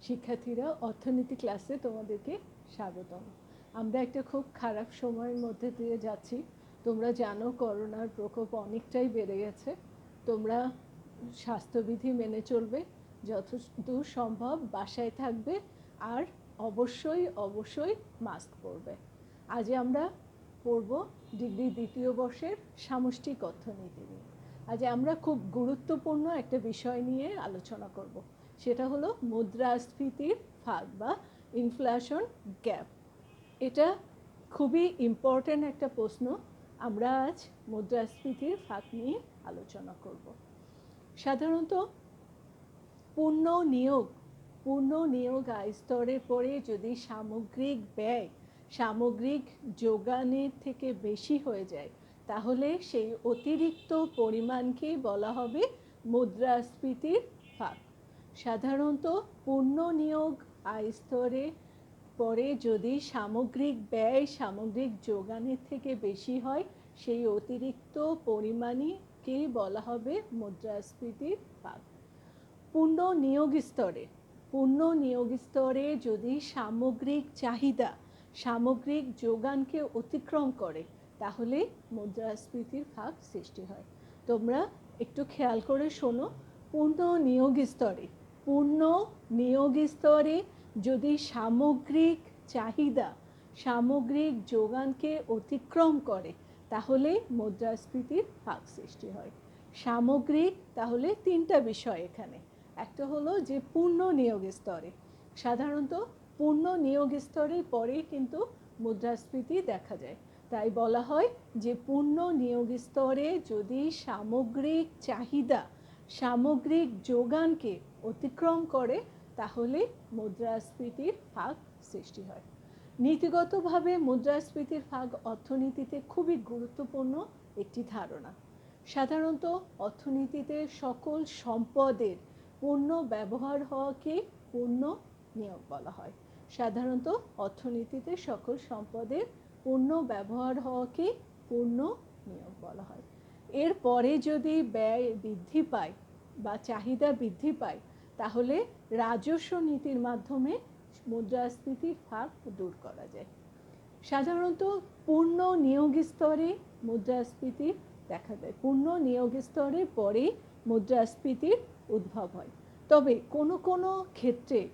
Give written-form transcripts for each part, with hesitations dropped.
শিক্ষার্থীরা অর্থনীতি ক্লাসে তোমাদেরকে স্বাগতম। আমরা একটা খুব খারাপ সময়ের মধ্যে দিয়ে যাচ্ছি। তোমরা জানো করোনার প্রকোপ অনেকটাই বেড়ে গেছে। তোমরা স্বাস্থ্যবিধি মেনে চলবে, যতদূর সম্ভব বাসায় থাকবে, আর অবশ্যই মাস্ক পরবে। আজ আমরা পড়ব ডিগ্রি দ্বিতীয় বর্ষের সামষ্টিক অর্থনীতি নিয়ে। আজ আমরা খুব গুরুত্বপূর্ণ একটা বিষয় নিয়ে আলোচনা করব, সেটা হলো মুদ্রাস্ফীতির ফাঁক বা ইনফ্লেশন গ্যাপ। এটা খুবই ইম্পর্ট্যান্ট একটা প্রশ্ন। আমরা আজ মুদ্রাস্ফীতির ফাঁক নিয়ে আলোচনা করব। সাধারণত পূর্ণ নিয়োগ আয় স্তরের পরে যদি সামগ্রিক ব্যয় সামগ্রিক যোগানের থেকে বেশি হয়ে যায়, তাহলে সেই অতিরিক্ত পরিমাণকেই বলা হবে মুদ্রাস্ফীতির ফাঁক। সাধারণত পূর্ণ নিয়োগ আয় স্তরে পরে যদি সামগ্রিক ব্যয় সামগ্রিক যোগানের থেকে বেশি হয়, সেই অতিরিক্ত পরিমাণকেই বলা হবে মুদ্রাস্ফীতির ফাঁক। পূর্ণ নিয়োগ স্তরে যদি সামগ্রিক চাহিদা সামগ্রিক যোগানকে অতিক্রম করে, তাহলে মুদ্রাস্ফীতির ফাঁক সৃষ্টি হয়। তোমরা একটু খেয়াল করে শোনো। পূর্ণ নিয়োগ স্তরে যদি সামগ্রিক চাহিদা সামগ্রিক যোগানকে অতিক্রম করে, তাহলে মুদ্রাস্ফীতির ফাঁক সৃষ্টি হয়। সামগ্রিক, তাহলে তিনটা বিষয় এখানে। একটা হলো যে পূর্ণ নিয়োগ স্তরে, সাধারণত পূর্ণ নিয়োগ স্তরের পরেই কিন্তু মুদ্রাস্ফীতি দেখা যায়। তাই বলা হয় যে পূর্ণ নিয়োগ স্তরে যদি সামগ্রিক চাহিদা সামগ্রিক যোগানকে অতিক্রম করে, তাহলে মুদ্রাস্ফীতির ফাঁক সৃষ্টি হয়। নীতিগতভাবে মুদ্রাস্ফীতির ফাঁক অর্থনীতিতে খুবই গুরুত্বপূর্ণ একটি ধারণা। সাধারণত অর্থনীতিতে সকল সম্পদের পূর্ণ ব্যবহার হওয়াকে পূর্ণ নিয়োগ বলা হয়। সাধারণত অর্থনীতিতে সকল সম্পদের পূর্ণ ব্যবহার হওয়াকে পূর্ণ নিয়োগ বলা হয়। এরপরে যদি ব্যয় বৃদ্ধি পায় বা চাহিদা বৃদ্ধি পায়, তাহলে রাজস্ব নীতির মাধ্যমে মুদ্রাস্ফীতির ফাঁক দূর করা যায়। সাধারণত পূর্ণ নিয়োগ স্তরে মুদ্রাস্ফীতি দেখা যায়। পূর্ণ নিয়োগ স্তরে পরেই মুদ্রাস্ফীতির উদ্ভব হয়। তবে কোনো ক্ষেত্রে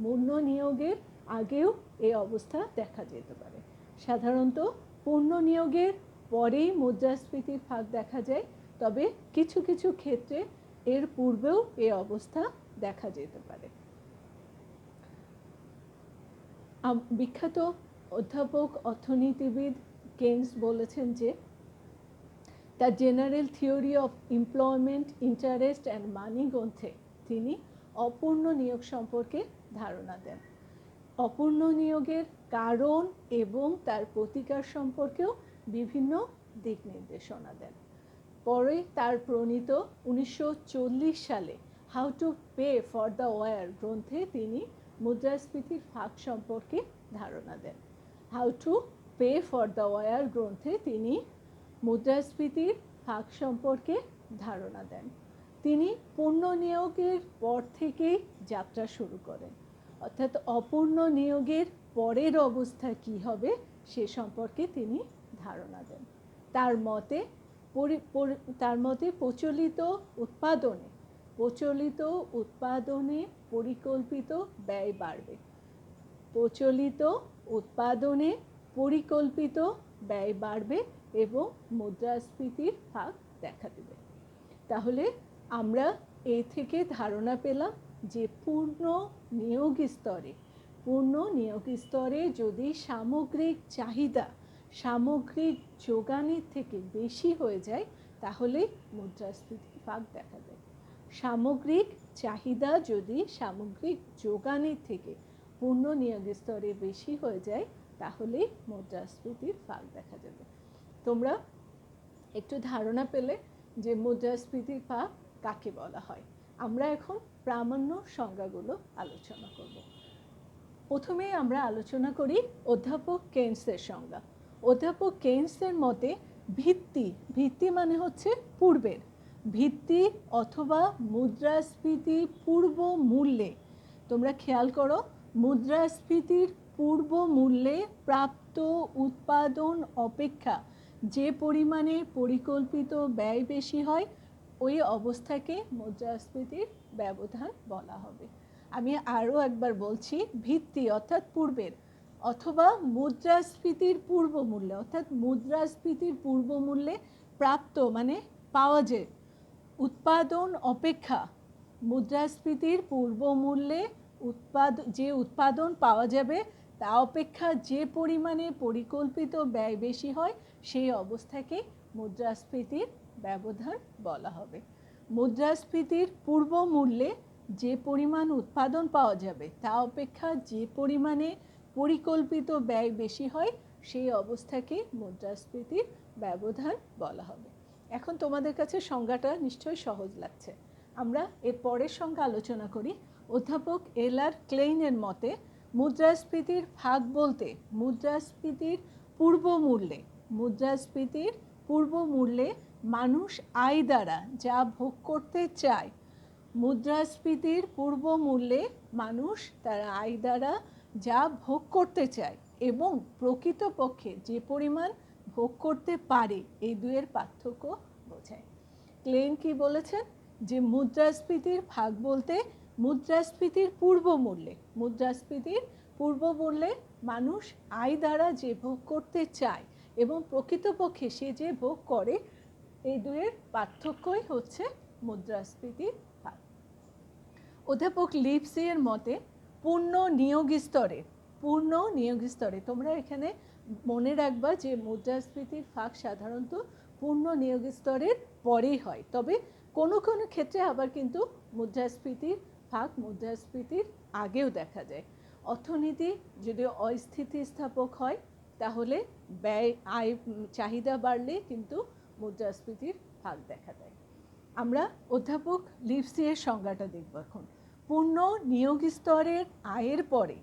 পূর্ণ নিয়োগের আগেও এই অবস্থা দেখা যেতে পারে। সাধারণত পূর্ণ নিয়োগের পরেই মুদ্রাস্ফীতির ফাঁক দেখা যায়, তবে কিছু ক্ষেত্রে এর পূর্বেও এই অবস্থা দেখা যেতে পারে। বিখ্যাত অধ্যাপক অর্থনীতিবিদ কেইনস বলেছেন যে the general theory of employment, interest and money গ্রন্থে তিনি অপূর্ণ নিয়োগ সম্পর্কে ধারণা দেন। অপূর্ণ নিয়োগের কারণ এবং তার প্রতিকার সম্পর্কেও বিভিন্ন দিক নির্দেশনা দেন। পরে তার প্রণীত 1940 সালে how to pay for the war গ্রন্থে তিনি মুদ্রাস্ফীতির ফাঁক সম্পর্কে ধারণা দেন। How to pay for the war গ্রন্থে তিনি মুদ্রাস্ফীতির ফাঁক সম্পর্কে ধারণা দেন। তিনি পূর্ণ নিয়োগের পর থেকেই যাত্রা শুরু করেন, অর্থাৎ অপূর্ণ নিয়োগের পরের অবস্থা কি হবে সে সম্পর্কে তিনি ধারণা দেন। তার মতে প্রচলিত উৎপাদনে পরিকল্পিত ব্যয় বাড়বে। এবং মুদ্রাস্ফীতির ফাঁক দেখা দেবে। তাহলে আমরা এই থেকে ধারণা পেলাম যে পূর্ণ নিয়োগ স্তরে যদি সামগ্রিক চাহিদা সামগ্রিক যোগানের থেকে বেশি হয়ে যায়, তাহলে মুদ্রাস্ফীতির ফাঁক দেখা দেয়। সামগ্রিক চাহিদা যদি সামগ্রিক যোগানের থেকে পূর্ণ নিয়োগ স্তরে বেশি হয়ে যায়, তাহলে মুদ্রাস্ফীতির ফাঁক দেখা যাবে। তোমরা একটু ধারণা পেলে যে মুদ্রাস্ফীতির ফাঁক কাকে বলা হয়। আমরা এখন প্রামাণ্য সংজ্ঞাগুলো আলোচনা করব। প্রথমেই আমরা আলোচনা করি অধ্যাপক কেইনসের সংজ্ঞা। অধ্যাপক কেইনসের মতে ভিত্তি মানে হচ্ছে পূর্বের ভিত্তি অথবা মুদ্রাস্ফীতি পূর্ব মূল্যে তোমরা খেয়াল করো, মুদ্রাস্ফীতির পূর্ব মূল্যে প্রাপ্ত উৎপাদন অপেক্ষা যে পরিমাণে পরিকল্পিত ব্যয় বেশি হয়, ওই অবস্থাকে মুদ্রাস্ফীতির ব্যবধান বলা হবে। আমি আরও একবার বলছি, ভিত্তি অর্থাৎ পূর্বের, অথবা মুদ্রাস্ফীতির পূর্ব মূল্যে, অর্থাৎ মুদ্রাস্ফীতির পূর্ব মূল্যে প্রাপ্ত মানে পাওয়া যায় উৎপাদন অপেক্ষা, মুদ্রাস্ফীতির পূর্ব মূল্যে যে উৎপাদন পাওয়া যাবে তা অপেক্ষা যে পরিমাণে পরিকল্পিত ব্যয় বেশি হয়, সেই অবস্থাকে মুদ্রাস্ফীতির ব্যবধান বলা হবে। মুদ্রাস্ফীতির পূর্ব মূল্যে যে পরিমাণ উৎপাদন পাওয়া যাবে তা অপেক্ষা যে পরিমাণে পরিকল্পিত ব্যয় বেশি হয়, সেই অবস্থাকে মুদ্রাস্ফীতির ব্যবধান বলা হবে। এখন তোমাদের কাছে সংজ্ঞাটা নিশ্চয়ই সহজ লাগছে। আমরা এর পরের সংজ্ঞা আলোচনা করি। অধ্যাপক এল.আর. ক্লেইনের মতে মুদ্রাস্ফীতির ভাগ বলতে মুদ্রাস্ফীতির পূর্ব মূল্যে মানুষ আয় দ্বারা যা ভোগ করতে চায়, মুদ্রাস্ফীতির পূর্ব মূল্যে মানুষ তার আয় দ্বারা যা ভোগ করতে চায় এবং প্রকৃতপক্ষে যে পরিমাণ ভোগ করতে পারে, এই দুয়ের পার্থক্য বোঝায়। ক্লেইন কি বলেছেন, যে মুদ্রাস্ফীতির ভাগ বলতে মুদ্রাস্ফীতির পূর্ব মূল্যে মানুষ আয় দ্বারা যে ভোগ করতে চায় এবং প্রকৃতপক্ষে সে যে ভোগ করে, এই দুয়ের পার্থক্যই হচ্ছে মুদ্রাস্ফীতির ভাগ। অধ্যাপক লিপসি এর মতে পূর্ণ নিয়োগ স্তরে, তোমরা এখানে মনে রাখবা যে মুদ্রাস্ফীতির ভাগ সাধারণত পূর্ণ নিয়োগ স্তরের পরেই হয়, তবে কোনো কোনো ক্ষেত্রে আবার কিন্তু মুদ্রাস্ফীতির ভাগ মুদ্রাস্ফীতির আগেও দেখা যায়। অর্থনীতি যদি অস্থিতিস্থাপক হয়, তাহলে আয় চাহিদা বাড়লে কিন্তু মুদ্রাস্ফীতির ভাগ দেখা দেয়। আমরা অধ্যাপক লিপসি এর সংজ্ঞাটা দেখব এখন। পূর্ণ নিয়োগ স্তরের আয়ের পরে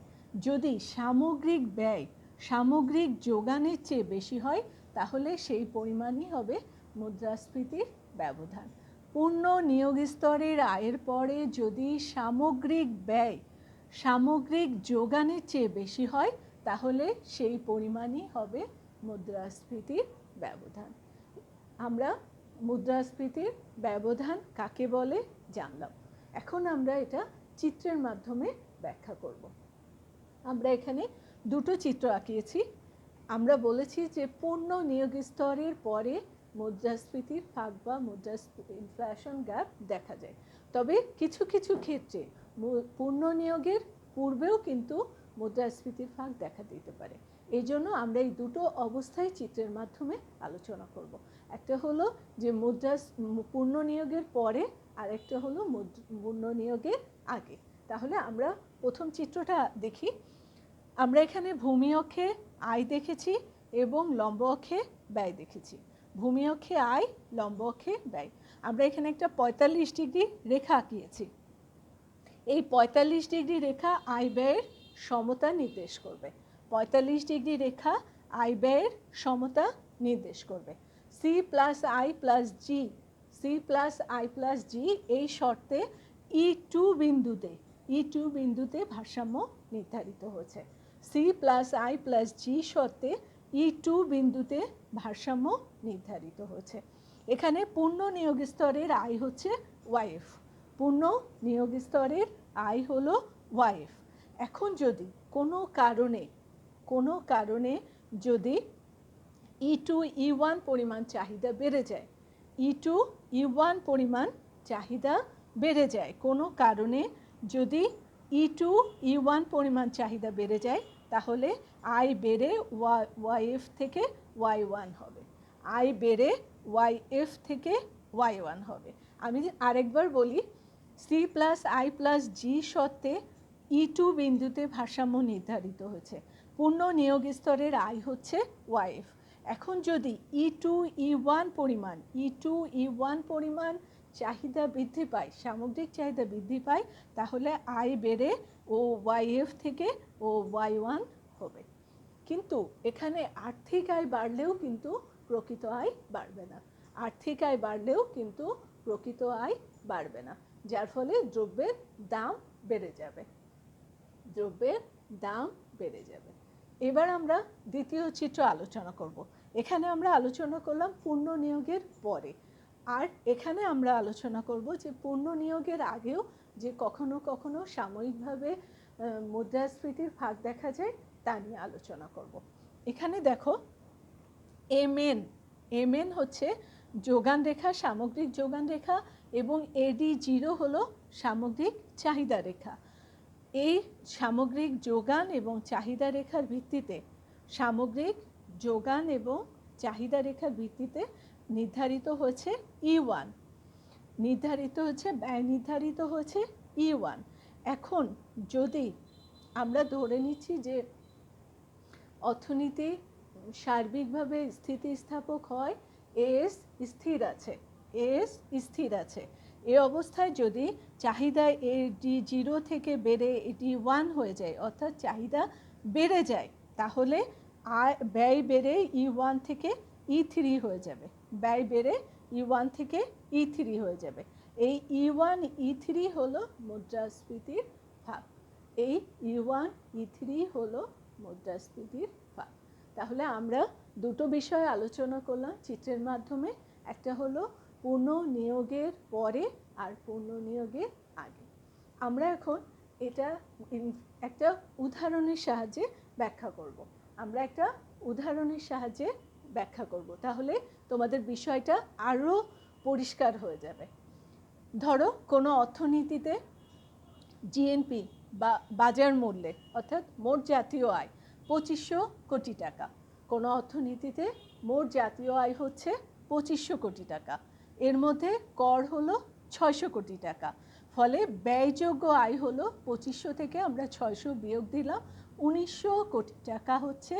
যদি সামগ্রিক ব্যয় সামগ্রিক যোগানের চেয়ে বেশি হয়, তাহলে সেই পরিমাণই হবে মুদ্রাস্ফীতির ব্যবধান। পূর্ণ নিয়োগ স্তরের আয়ের পরে যদি সামগ্রিক ব্যয় সামগ্রিক যোগানের চেয়ে বেশি হয়, তাহলে সেই পরিমাণই হবে মুদ্রাস্ফীতির ব্যবধান। আমরা মুদ্রাস্ফীতির ব্যবধান কাকে বলে জানলাম। এখন আমরা এটা চিত্রের মাধ্যমে ব্যাখ্যা করব। আমরা এখানে দুটো চিত্র আঁকিয়েছি। আমরা বলেছি যে পূর্ণ নিয়োগ স্তরের পরে মুদ্রাস্ফীতির ভাগ বা ইনফ্লেশন গ্যাপ দেখা যায়, তবে কিছু কিছু ক্ষেত্রে পূর্ণ নিয়োগের পূর্বেও কিন্তু মুদ্রাস্ফীতির ভাগ দেখা দিতে পারে। এই জন্য আমরা এই দুটো অবস্থায় চিত্রের মাধ্যমে আলোচনা করব। একটা হলো যে পূর্ণ নিয়োগের পরে, আর একটা হলো পূর্ণ নিয়োগের আগে। তাহলে আমরা প্রথম চিত্রটা দেখি। আমরা এখানে ভূমি অক্ষে আয় দেখেছি এবং লম্ব অক্ষে ব্যয় দেখেছি। ভূমি অক্ষে আয়, লম্ব অক্ষে ব্যয়। আমরা এখানে একটা 45 ডিগ্রি রেখা আঁকিয়েছি। এই 45 ডিগ্রি রেখা আয় ব্যয়ের সমতা নির্দেশ করবে। 45 ডিগ্রি রেখা আয় ব্যয়ের সমতা নির্দেশ করবে। সি প্লাস আই প্লাস জি এই শর্তে E2 বিন্দুতে ভারসাম্য নির্ধারিত হয়েছে। সি প্লাস আই প্লাস জি শর্তে E2 বিন্দুতে ভারসাম্য নির্ধারিত হয়েছে। এখানে পূর্ণ নিয়োগ স্তরের আয় হচ্ছে ওয়াইএফ। পূর্ণ নিয়োগ স্তরের আয় হলো ওয়াইএফ। এখন যদি কোনো কারণে যদি E2 E1 পরিমাণ চাহিদা বেড়ে যায়, কোনো কারণে যদি E2 E1 পরিমাণ চাহিদা বেড়ে যায়, তাহলে আয় বেড়ে ওয়াইএফ থেকে Y1 হবে। আমি আরেকবার বলি, সি প্লাস আই প্লাস জি শর্তে E2 বিন্দুতে ভারসাম্য নির্ধারিত হয়েছে। পূর্ণ নিয়োগ স্তরের আয় হচ্ছে ওয়াইএফ। এখন যদি E2 E1 পরিমাণ চাহিদা বৃদ্ধি পায়, সামগ্রিক চাহিদা বৃদ্ধি পায়, তাহলে আয় বেড়ে ও ওয়াইএফ থেকে ও Y1 হবে। কিন্তু এখানে আর্থিক আয় বাড়লেও কিন্তু প্রকৃত আয় বাড়বে না, যার ফলে দ্রব্যের দাম বেড়ে যাবে। দ্রব্যের দাম বেড়ে যাবে। এবার আমরা দ্বিতীয় চিত্র আলোচনা করব। এখানে আমরা আলোচনা করলাম পূর্ণ নিয়োগের পরে, আর এখানে আমরা আলোচনা করব যে পূর্ণ নিয়োগের আগেও যে কখনো কখনো সাময়িকভাবে মুদ্রাস্ফীতির ফাঁক দেখা যায় তা নিয়ে আলোচনা করব। এখানে দেখো এমএন হচ্ছে যোগান রেখা, সামগ্রিক যোগান রেখা, এবং AD0 হলো সামগ্রিক চাহিদা রেখা। এই সামগ্রিক যোগান এবং চাহিদা রেখার ভিত্তিতে সামগ্রিক যোগান এবং চাহিদা রেখার ভিত্তিতে নির্ধারিত হয়েছে E1, নির্ধারিত হচ্ছে ব্যয় নির্ধারিত হয়েছে E1। এখন যদি আমরা ধরে নিচ্ছি যে অর্থনীতি সার্বিকভাবে স্থিতিস্থাপক হয়, এস স্থির আছে, এই অবস্থায় যদি চাহিদা AD0 থেকে বেড়ে AD1 হয়ে যায়, অর্থাৎ চাহিদা বেড়ে যায়, তাহলে ব্যয় বেড়ে E1 থেকে E3 হয়ে যাবে, ব্যয় বেড়ে E1 থেকে E3 হয়ে যাবে। এই E1 E3 হলো মুদ্রাস্ফীতির ভাগ, এই E1 E3 হলো মুদ্রাস্ফীতির ভাগ। তাহলে আমরা দুটো বিষয় আলোচনা করলাম চিত্রের মাধ্যমে, একটা হলো পূর্ণ নিয়োগের পরে আর পূর্ণ নিয়োগের আগে। আমরা এখন এটা একটা উদাহরণের সাহায্যে ব্যাখ্যা করব। তাহলে তোমাদের বিষয়টা আরও পরিষ্কার হয়ে যাবে। ধরো কোনো অর্থনীতিতে জিএনপি বা বাজার মূল্যে অর্থাৎ মোট জাতীয় আয় 2500 কোটি টাকা। কোনো অর্থনীতিতে মোট জাতীয় আয় হচ্ছে 2500 কোটি টাকা, এর মধ্যে কর হলো 600 কোটি টাকা, ফলে ব্যয়যোগ্য আয় হলো 2500 থেকে আমরা 600 বিয়োগ দিলাম, 1900 কোটি টাকা হচ্ছে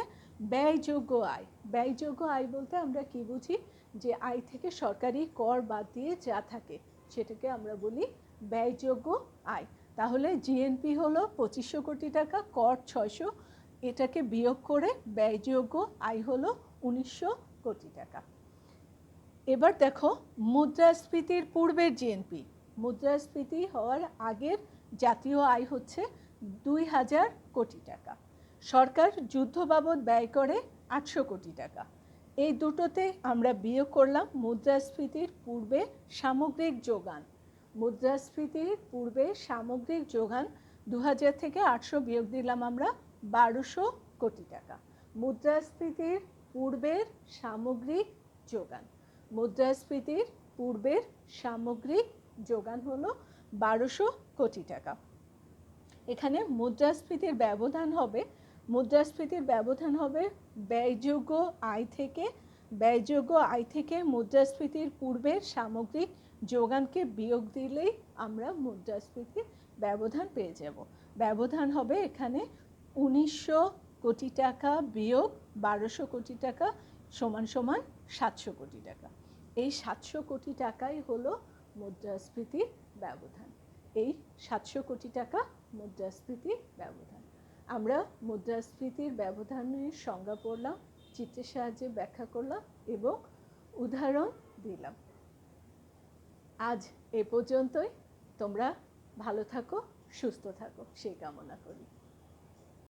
ব্যয়যোগ্য আয়। ব্যয়যোগ্য আয় বলতে আমরা কি বুঝি, যে আয় থেকে সরকারি কর বাদ দিয়ে যা থাকে সেটাকে আমরা বলি ব্যয়যোগ্য আয়। তাহলে জিএনপি হলো 2500 কোটি টাকা, কর 600, এটাকে বিয়োগ করে ব্যয়যোগ্য আয় হলো 1900 কোটি টাকা। এবার দেখো মুদ্রাস্ফীতির পূর্বের জিএনপি, মুদ্রাস্ফীতি হওয়ার আগের জাতীয় আয় হচ্ছে 2000 কোটি টাকা। সরকার যুদ্ধ বাবদ ব্যয় করে 800 কোটি টাকা। এই দুটোতে আমরা বিয়োগ করলাম মুদ্রাস্ফীতির পূর্বে সামগ্রিক যোগান। মুদ্রাস্ফীতির পূর্বে সামগ্রিক যোগান 2000 থেকে 800 বিয়োগ দিলাম আমরা 1200 কোটি টাকা। মুদ্রাস্ফীতির পূর্বের সামগ্রিক যোগান, মুদ্রাস্ফীতির পূর্বের সামগ্রিক যোগান হলো 1200 কোটি টাকা। এখানে মুদ্রাস্ফীতির ব্যবধান হবে ব্যয়যোগ্য আয় থেকে মুদ্রাস্ফীতির পূর্বের সামগ্রিক যোগানকে বিয়োগ দিলেই আমরা মুদ্রাস্ফীতির ব্যবধান পেয়ে যাব। ব্যবধান হবে এখানে 1900 কোটি টাকা বিয়োগ 1200 কোটি টাকা সমান সমান 700 কোটি টাকা। এই 700 কোটি টাকাই হলো মুদ্রাস্ফীতির ব্যবধান। এই 700 কোটি টাকা মুদ্রাস্ফীতির ব্যবধান। আমরা মুদ্রাস্ফীতির ব্যবধানের সংজ্ঞা পড়লাম, চিত্রের সাহায্যে ব্যাখ্যা করলাম এবং উদাহরণ দিলাম। আজ এ পর্যন্তই। তোমরা ভালো থাকো, সুস্থ থাকো সেই কামনা করি।